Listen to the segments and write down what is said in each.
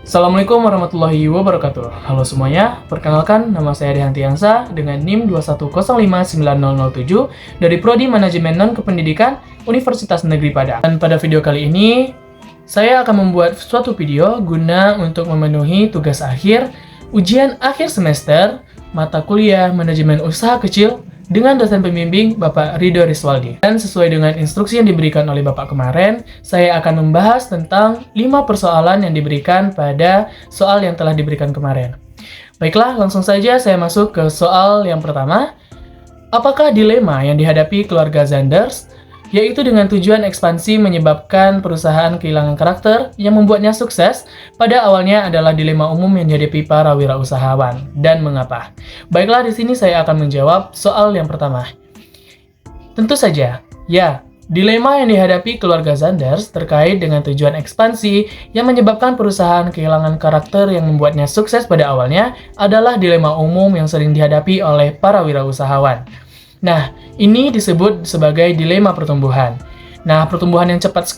Assalamualaikum warahmatullahi wabarakatuh. Halo semuanya, perkenalkan nama saya Dehan Tiansa dengan NIM 210590007 dari Prodi Manajemen Non-Kependidikan Universitas Negeri Padang. Dan pada video kali ini, saya akan membuat suatu video guna untuk memenuhi tugas akhir ujian akhir semester mata kuliah Manajemen Usaha Kecil dengan dosen pembimbing Bapak Ridho Riswaldi. Dan sesuai dengan instruksi yang diberikan oleh Bapak kemarin, saya akan membahas tentang 5 persoalan yang diberikan pada soal yang telah diberikan kemarin. Baiklah, langsung saja saya masuk ke soal yang pertama. Apakah dilema yang dihadapi keluarga Zanders, yaitu dengan tujuan ekspansi menyebabkan perusahaan kehilangan karakter yang membuatnya sukses, pada awalnya adalah dilema umum yang dihadapi para wirausahawan, dan mengapa? Baiklah, di sini saya akan menjawab soal yang pertama. Tentu saja, ya, dilema yang dihadapi keluarga Zanders terkait dengan tujuan ekspansi yang menyebabkan perusahaan kehilangan karakter yang membuatnya sukses pada awalnya adalah dilema umum yang sering dihadapi oleh para wirausahawan. Nah, ini disebut sebagai dilema pertumbuhan. Nah, pertumbuhan yang cepat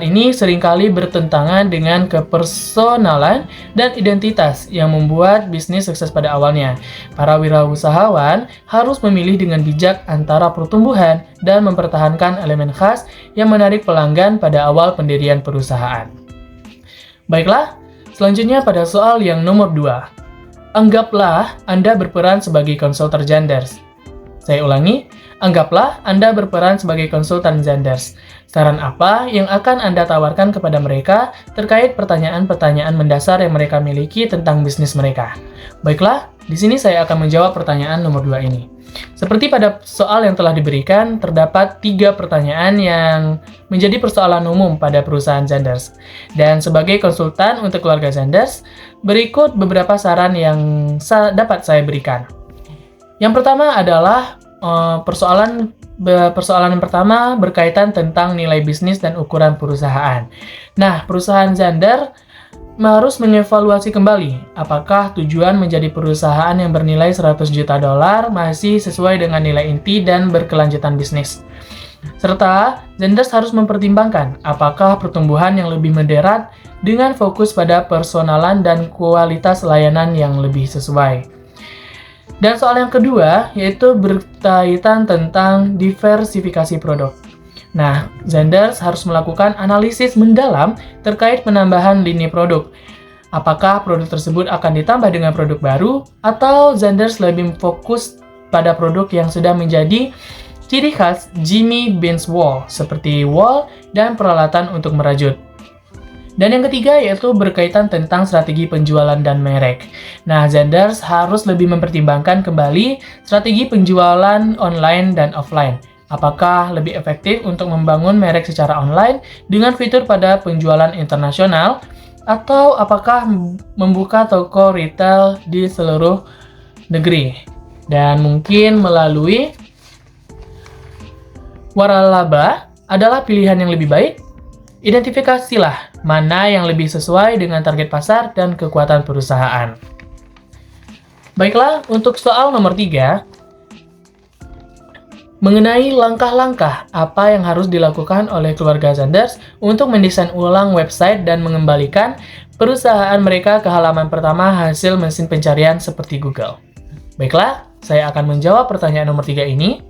ini seringkali bertentangan dengan kepersonalan dan identitas yang membuat bisnis sukses pada awalnya. Para wirausahawan harus memilih dengan bijak antara pertumbuhan dan mempertahankan elemen khas yang menarik pelanggan pada awal pendirian perusahaan. Baiklah, selanjutnya pada soal yang nomor 2. Anggaplah Anda berperan sebagai konsultan Zanders. Saya ulangi, anggaplah Anda berperan sebagai konsultan Zanders. Saran apa yang akan Anda tawarkan kepada mereka terkait pertanyaan-pertanyaan mendasar yang mereka miliki tentang bisnis mereka? Baiklah, di sini saya akan menjawab pertanyaan nomor 2 ini. Seperti pada soal yang telah diberikan, terdapat 3 pertanyaan yang menjadi persoalan umum pada perusahaan Zanders. Dan sebagai konsultan untuk keluarga Zanders, berikut beberapa saran yang dapat saya berikan. Yang pertama adalah persoalan yang pertama berkaitan tentang nilai bisnis dan ukuran perusahaan. Nah, perusahaan Zanders harus mengevaluasi kembali apakah tujuan menjadi perusahaan yang bernilai 100 juta dolar masih sesuai dengan nilai inti dan berkelanjutan bisnis. Serta, Zanders harus mempertimbangkan apakah pertumbuhan yang lebih moderat dengan fokus pada personalan dan kualitas layanan yang lebih sesuai. Dan soal yang kedua, yaitu berkaitan tentang diversifikasi produk. Nah, Zanders harus melakukan analisis mendalam terkait penambahan lini produk. Apakah produk tersebut akan ditambah dengan produk baru, atau Zanders lebih fokus pada produk yang sudah menjadi ciri khas Jimmy Beans Wall, seperti wall dan peralatan untuk merajut. Dan yang ketiga yaitu berkaitan tentang strategi penjualan dan merek. Nah, Zanders harus lebih mempertimbangkan kembali strategi penjualan online dan offline. Apakah lebih efektif untuk membangun merek secara online dengan fitur pada penjualan internasional, atau apakah membuka toko retail di seluruh negeri? Dan mungkin melalui waralaba adalah pilihan yang lebih baik. Identifikasilah mana yang lebih sesuai dengan target pasar dan kekuatan perusahaan. Baiklah, untuk soal nomor 3, mengenai langkah-langkah apa yang harus dilakukan oleh keluarga Zanders untuk mendesain ulang website dan mengembalikan perusahaan mereka ke halaman pertama hasil mesin pencarian seperti Google. Baiklah, saya akan menjawab pertanyaan nomor 3 ini.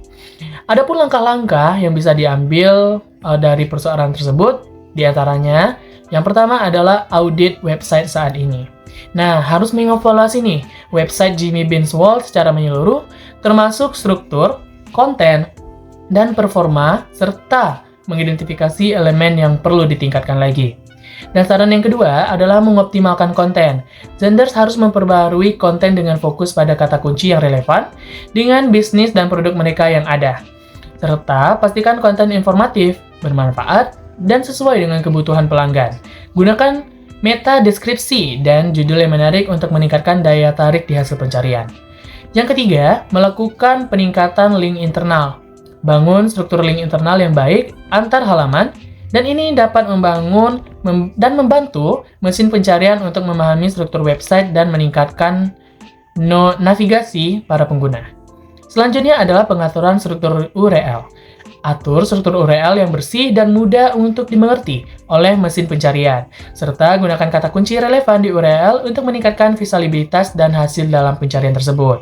Adapun langkah-langkah yang bisa diambil dari persoalan tersebut, di antaranya, yang pertama adalah audit website saat ini. Nah, harus mengevaluasi nih website Jimmy Beans Wall secara menyeluruh, termasuk struktur, konten, dan performa, serta mengidentifikasi elemen yang perlu ditingkatkan lagi. Dan saran yang kedua adalah mengoptimalkan konten. Zanders harus memperbarui konten dengan fokus pada kata kunci yang relevan dengan bisnis dan produk mereka yang ada. Serta pastikan konten informatif, bermanfaat, dan sesuai dengan kebutuhan pelanggan. Gunakan meta deskripsi dan judul yang menarik untuk meningkatkan daya tarik di hasil pencarian. Yang ketiga, melakukan peningkatan link internal. Bangun struktur link internal yang baik antar halaman, dan ini dapat membantu mesin pencarian untuk memahami struktur website dan meningkatkan navigasi para pengguna. Selanjutnya adalah pengaturan struktur URL. Atur struktur URL yang bersih dan mudah untuk dimengerti oleh mesin pencarian, serta gunakan kata kunci relevan di URL untuk meningkatkan visibilitas dan hasil dalam pencarian tersebut.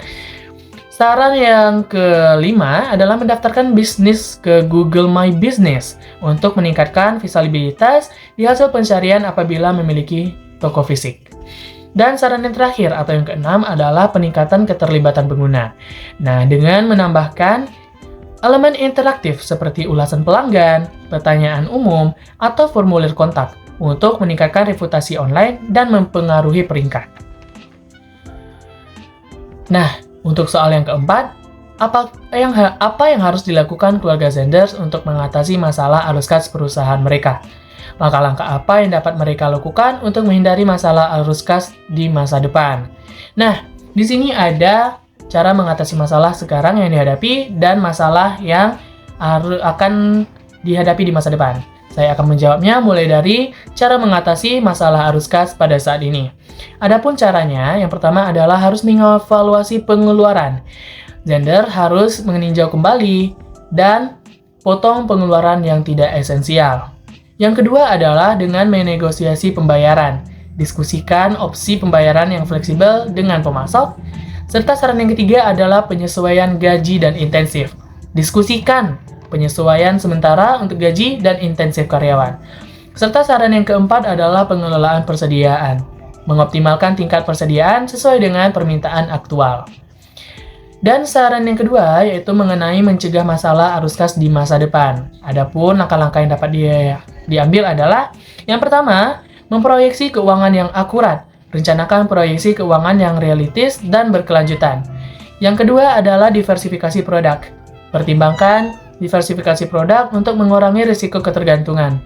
Saran yang kelima adalah mendaftarkan bisnis ke Google My Business untuk meningkatkan visibilitas di hasil pencarian apabila memiliki toko fisik. Dan saran yang terakhir atau yang keenam adalah peningkatan keterlibatan pengguna. Nah, dengan menambahkan elemen interaktif seperti ulasan pelanggan, pertanyaan umum, atau formulir kontak untuk meningkatkan reputasi online dan mempengaruhi peringkat. Nah, untuk soal yang keempat, apa yang harus dilakukan keluarga Zenders untuk mengatasi masalah arus kas perusahaan mereka? Langkah-langkah apa yang dapat mereka lakukan untuk menghindari masalah arus kas di masa depan? Nah, di sini ada cara mengatasi masalah sekarang yang dihadapi dan masalah yang akan dihadapi di masa depan. Saya akan menjawabnya mulai dari cara mengatasi masalah arus kas pada saat ini. Adapun caranya, yang pertama adalah harus mengevaluasi pengeluaran. Zender harus meninjau kembali dan potong pengeluaran yang tidak esensial. Yang kedua adalah dengan menegosiasi pembayaran. Diskusikan opsi pembayaran yang fleksibel dengan pemasok. Serta saran yang ketiga adalah penyesuaian gaji dan intensif. Diskusikan penyesuaian sementara untuk gaji dan intensif karyawan. Serta saran yang keempat adalah pengelolaan persediaan. Mengoptimalkan tingkat persediaan sesuai dengan permintaan aktual. Dan saran yang kedua yaitu mengenai mencegah masalah arus kas di masa depan. Adapun langkah-langkah yang dapat diambil adalah yang pertama, memproyeksi keuangan yang akurat. Rencanakan proyeksi keuangan yang realistis dan berkelanjutan. Yang kedua adalah diversifikasi produk. Pertimbangkan diversifikasi produk untuk mengurangi risiko ketergantungan.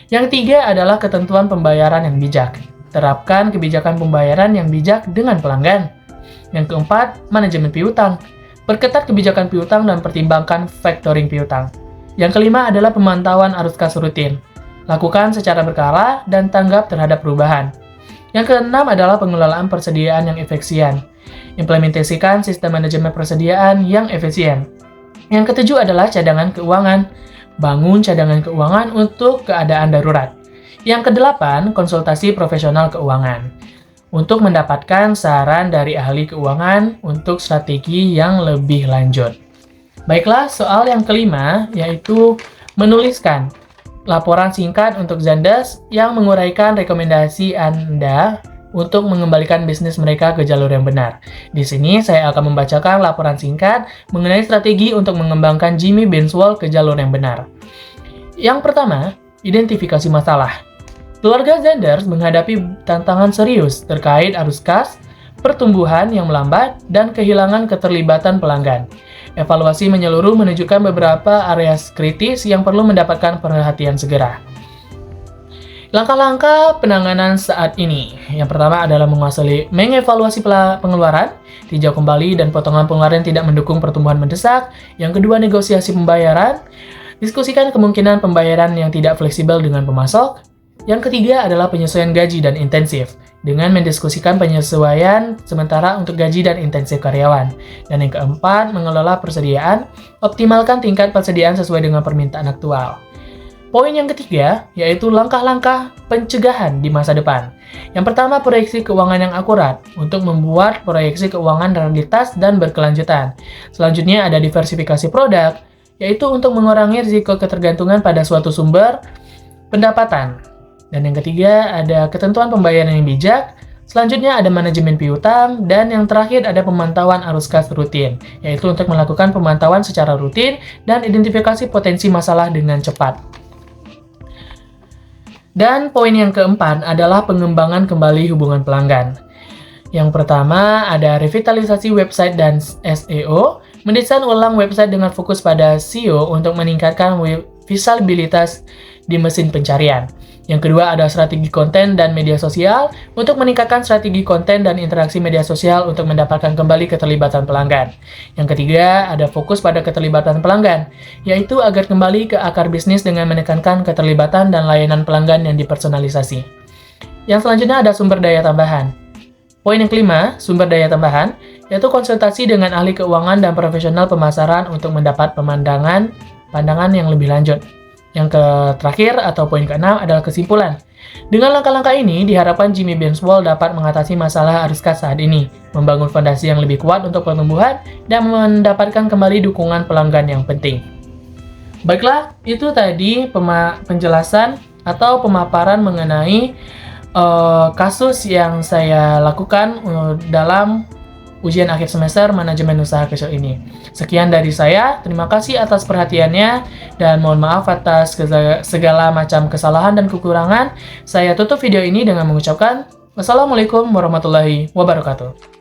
Yang ketiga adalah ketentuan pembayaran yang bijak. Terapkan kebijakan pembayaran yang bijak dengan pelanggan. Yang keempat, manajemen piutang. Perketat kebijakan piutang dan pertimbangkan factoring piutang. Yang kelima adalah pemantauan arus kas rutin. Lakukan secara berkala dan tanggap terhadap perubahan. Yang keenam adalah pengelolaan persediaan yang efisien. Implementasikan sistem manajemen persediaan yang efisien. Yang ketujuh adalah cadangan keuangan. Bangun cadangan keuangan untuk keadaan darurat. Yang kedelapan, konsultasi profesional keuangan. Untuk mendapatkan saran dari ahli keuangan untuk strategi yang lebih lanjut. Baiklah, soal yang kelima yaitu menuliskan laporan singkat untuk Zenders yang menguraikan rekomendasi Anda untuk mengembalikan bisnis mereka ke jalur yang benar. Di sini saya akan membacakan laporan singkat mengenai strategi untuk mengembangkan Jimmy Benswell ke jalur yang benar. Yang pertama, identifikasi masalah. Keluarga Zenders menghadapi tantangan serius terkait arus kas, pertumbuhan yang melambat, dan kehilangan keterlibatan pelanggan. Evaluasi menyeluruh menunjukkan beberapa area kritis yang perlu mendapatkan perhatian segera. Langkah-langkah penanganan saat ini. Yang pertama adalah mengevaluasi pengeluaran, tinjau kembali dan potongan pengeluaran tidak mendukung pertumbuhan mendesak. Yang kedua, negosiasi pembayaran. Diskusikan kemungkinan pembayaran yang tidak fleksibel dengan pemasok. Yang ketiga adalah penyesuaian gaji dan intensif, dengan mendiskusikan penyesuaian sementara untuk gaji dan intensif karyawan. Dan yang keempat, mengelola persediaan, optimalkan tingkat persediaan sesuai dengan permintaan aktual. Poin yang ketiga, yaitu langkah-langkah pencegahan di masa depan. Yang pertama, proyeksi keuangan yang akurat, untuk membuat proyeksi keuangan realitas dan berkelanjutan. Selanjutnya ada diversifikasi produk, yaitu untuk mengurangi risiko ketergantungan pada suatu sumber pendapatan. Dan yang ketiga, ada ketentuan pembayaran yang bijak. Selanjutnya ada manajemen piutang. Dan yang terakhir ada pemantauan arus kas rutin, yaitu untuk melakukan pemantauan secara rutin dan identifikasi potensi masalah dengan cepat. Dan poin yang keempat adalah pengembangan kembali hubungan pelanggan. Yang pertama ada revitalisasi website dan SEO. Mendesain ulang website dengan fokus pada SEO untuk meningkatkan visibilitas di mesin pencarian. Yang kedua ada strategi konten dan media sosial untuk meningkatkan strategi konten dan interaksi media sosial untuk mendapatkan kembali keterlibatan pelanggan. Yang ketiga ada fokus pada keterlibatan pelanggan, yaitu agar kembali ke akar bisnis dengan menekankan keterlibatan dan layanan pelanggan yang dipersonalisasi. Yang selanjutnya ada sumber daya tambahan. Poin yang kelima, sumber daya tambahan, yaitu konsultasi dengan ahli keuangan dan profesional pemasaran untuk mendapat pandangan yang lebih lanjut. Yang terakhir atau poin ke-6 adalah kesimpulan. Dengan langkah-langkah ini, diharapkan Jimmy Benswell dapat mengatasi masalah arus kas saat ini, membangun fondasi yang lebih kuat untuk pertumbuhan, dan mendapatkan kembali dukungan pelanggan yang penting. Baiklah, itu tadi penjelasan atau pemaparan mengenai kasus yang saya lakukan dalam ujian akhir semester manajemen usaha kecil ini. Sekian dari saya, terima kasih atas perhatiannya, dan mohon maaf atas segala macam kesalahan dan kekurangan. Saya tutup video ini dengan mengucapkan wassalamualaikum warahmatullahi wabarakatuh.